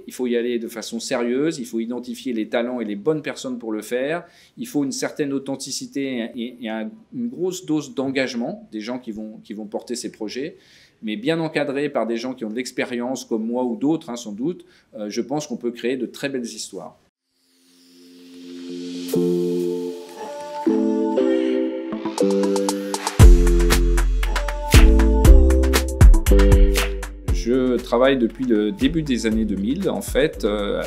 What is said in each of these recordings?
Il faut y aller de façon sérieuse, il faut identifier les talents et les bonnes personnes pour le faire. Il faut une certaine authenticité et une grosse dose d'engagement des gens qui vont porter ces projets, mais bien encadrés par des gens qui ont de l'expérience comme moi ou d'autres, sans doute. Je pense qu'on peut créer de très belles histoires. Je travaille depuis le début des années 2000 en fait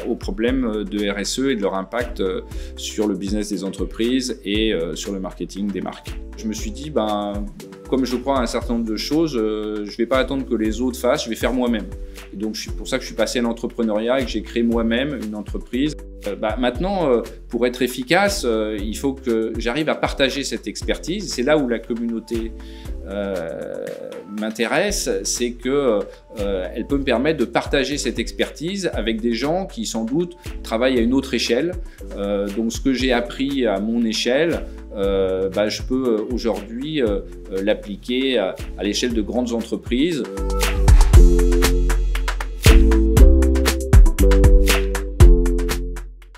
aux problèmes de RSE et de leur impact sur le business des entreprises et sur le marketing des marques. Je me suis dit, comme je crois à un certain nombre de choses, je ne vais pas attendre que les autres fassent, je vais faire moi-même. Et donc c'est pour ça que je suis passé à l'entrepreneuriat et que j'ai créé moi-même une entreprise. Maintenant, pour être efficace, il faut que j'arrive à partager cette expertise. C'est là où la communauté m'intéresse, c'est qu'elle peut me permettre de partager cette expertise avec des gens qui sans doute travaillent à une autre échelle. Donc ce que j'ai appris à mon échelle, je peux aujourd'hui l'appliquer à l'échelle de grandes entreprises.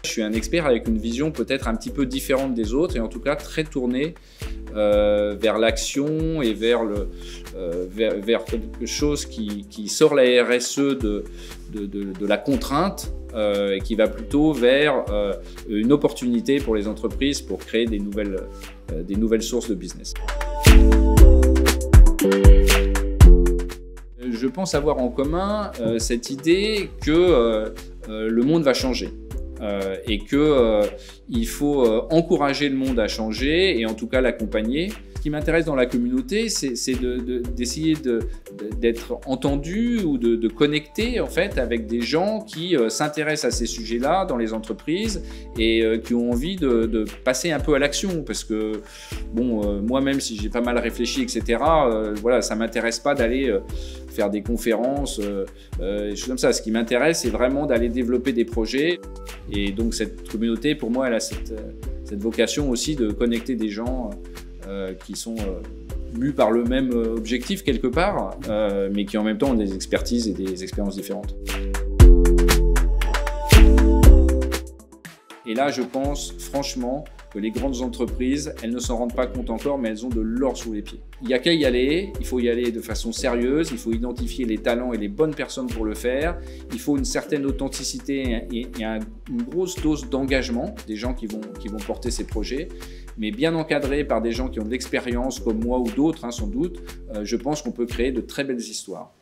Je suis un expert avec une vision peut-être un petit peu différente des autres et en tout cas très tournée vers l'action et vers quelque chose qui sort la RSE de la contrainte et qui va plutôt vers une opportunité pour les entreprises pour créer des nouvelles sources de business. Je pense avoir en commun cette idée que le monde va changer. Et qu'il faut encourager le monde à changer et en tout cas l'accompagner. Ce qui m'intéresse dans la communauté, c'est d'essayer d'être entendu ou de connecter en fait avec des gens qui s'intéressent à ces sujets-là dans les entreprises et qui ont envie de passer un peu à l'action parce que moi-même si j'ai pas mal réfléchi etc. Voilà, ça m'intéresse pas d'aller faire des conférences, des choses comme ça. Ce qui m'intéresse, c'est vraiment d'aller développer des projets. Et donc cette communauté, pour moi, elle a cette vocation aussi de connecter des gens qui sont mus par le même objectif quelque part, mais qui en même temps ont des expertises et des expériences différentes. Et là, je pense franchement que les grandes entreprises, elles ne s'en rendent pas compte encore, mais elles ont de l'or sous les pieds. Il n'y a qu'à y aller, il faut y aller de façon sérieuse, il faut identifier les talents et les bonnes personnes pour le faire, il faut une certaine authenticité et une grosse dose d'engagement des gens qui vont porter ces projets, mais bien encadrés par des gens qui ont de l'expérience comme moi ou d'autres, sans doute. Je pense qu'on peut créer de très belles histoires.